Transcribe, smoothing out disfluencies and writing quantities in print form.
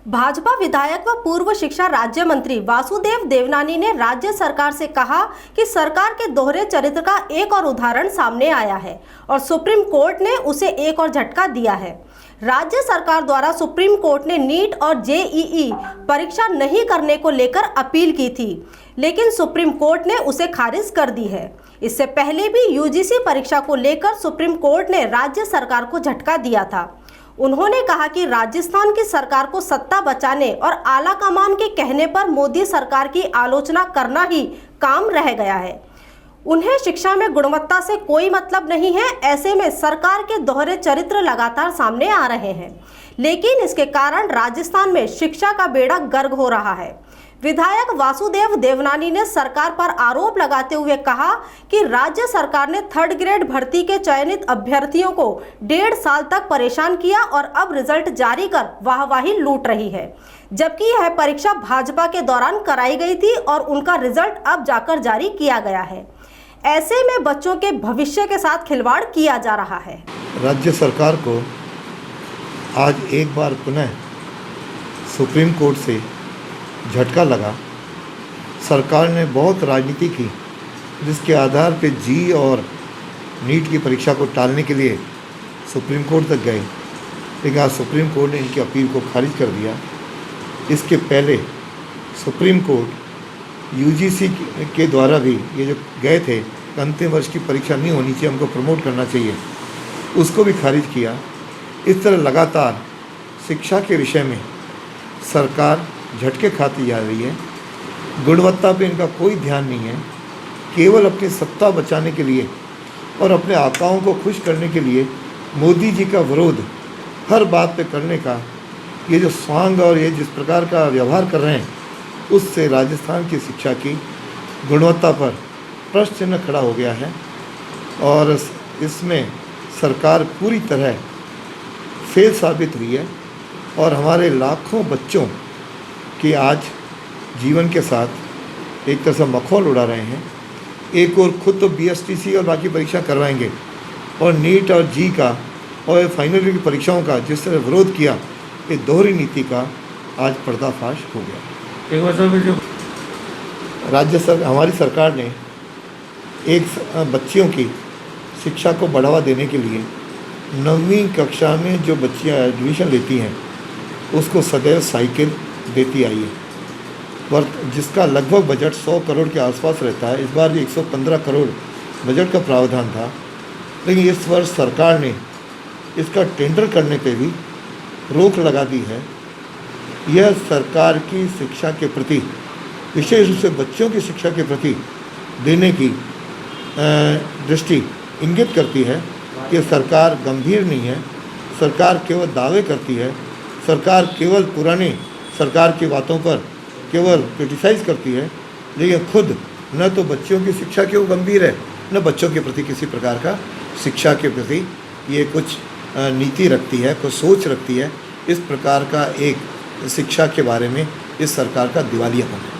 भाजपा विधायक व पूर्व शिक्षा राज्य मंत्री वासुदेव देवनानी ने राज्य सरकार से कहा कि सरकार के दोहरे चरित्र का एक और उदाहरण सामने आया है और सुप्रीम कोर्ट ने उसे एक और झटका दिया है। राज्य सरकार द्वारा सुप्रीम कोर्ट ने नीट और जेईई परीक्षा नहीं करने को लेकर अपील की थी, लेकिन सुप्रीम कोर्ट ने उसे खारिज कर दी है। इससे पहले भी यूजीसी परीक्षा को लेकर सुप्रीम कोर्ट ने राज्य सरकार को झटका दिया था। उन्होंने कहा कि राजस्थान की सरकार को सत्ता बचाने और आला कमान के कहने पर मोदी सरकार की आलोचना करना ही काम रह गया है। उन्हें शिक्षा में गुणवत्ता से कोई मतलब नहीं है। ऐसे में सरकार के दोहरे चरित्र लगातार सामने आ रहे हैं, लेकिन इसके कारण राजस्थान में शिक्षा का बेड़ा गर्क हो रहा है। विधायक वासुदेव देवनानी ने सरकार पर आरोप लगाते हुए कहा कि राज्य सरकार ने थर्ड ग्रेड भर्ती के चयनित अभ्यर्थियों को 1.5 साल तक परेशान किया और अब रिजल्ट जारी कर वाहवाही लूट रही है, जबकि यह परीक्षा भाजपा के दौरान कराई गई थी और उनका रिजल्ट अब जाकर जारी किया गया है। ऐसे में बच्चों के भविष्य के साथ खिलवाड़ किया जा रहा है। राज्य सरकार को आज एक बार पुनः सुप्रीम कोर्ट से झटका लगा। सरकार ने बहुत राजनीति की, जिसके आधार पे जी और नीट की परीक्षा को टालने के लिए सुप्रीम कोर्ट तक गए, लेकिन आज सुप्रीम कोर्ट ने इनकी अपील को खारिज कर दिया। इसके पहले सुप्रीम कोर्ट यूजीसी के द्वारा भी ये जो गए थे अंतिम वर्ष की परीक्षा नहीं होनी चाहिए, हमको प्रमोट करना चाहिए, उसको भी खारिज किया। इस तरह लगातार शिक्षा के विषय में सरकार झटके खाती जा रही है। गुणवत्ता पे इनका कोई ध्यान नहीं है। केवल अपनी सत्ता बचाने के लिए और अपने आकाओं को खुश करने के लिए मोदी जी का विरोध हर बात पे करने का ये जो स्वांग और ये जिस प्रकार का व्यवहार कर रहे हैं, उससे राजस्थान की शिक्षा की गुणवत्ता पर प्रश्न चिन्ह खड़ा हो गया है और इसमें सरकार पूरी तरह फेल साबित हुई है और हमारे लाखों बच्चों कि आज जीवन के साथ एक तरह से मखौल उड़ा रहे हैं। एक और खुद तो बीएसटीसी और बाकी परीक्षा करवाएंगे और नीट और जी का और फाइनल ईयर की परीक्षाओं का जिस तरह विरोध किया, ये दोहरी नीति का आज पर्दाफाश हो गया। एक वर्ष जो हमारी सरकार ने एक बच्चियों की शिक्षा को बढ़ावा देने के लिए 9वीं कक्षा में जो बच्चियाँ एडमिशन लेती हैं उसको सदैव साइकिल देती आई है, जिसका लगभग बजट 100 करोड़ के आसपास रहता है। इस बार भी 115 करोड़ बजट का प्रावधान था, लेकिन इस वर्ष सरकार ने इसका टेंडर करने पे भी रोक लगा दी है। यह सरकार की शिक्षा के प्रति, विशेष रूप से बच्चों की शिक्षा के प्रति देने की दृष्टि इंगित करती है कि सरकार गंभीर नहीं है। सरकार केवल दावे करती है, सरकार केवल पुरानी सरकार की बातों पर केवल क्रिटिसाइज़ करती है, लेकिन खुद न तो बच्चों की शिक्षा के वो गंभीर है, न बच्चों के प्रति किसी प्रकार का शिक्षा के प्रति ये कुछ नीति रखती है, कुछ सोच रखती है। इस प्रकार का एक शिक्षा के बारे में इस सरकार का दिवालियापन है।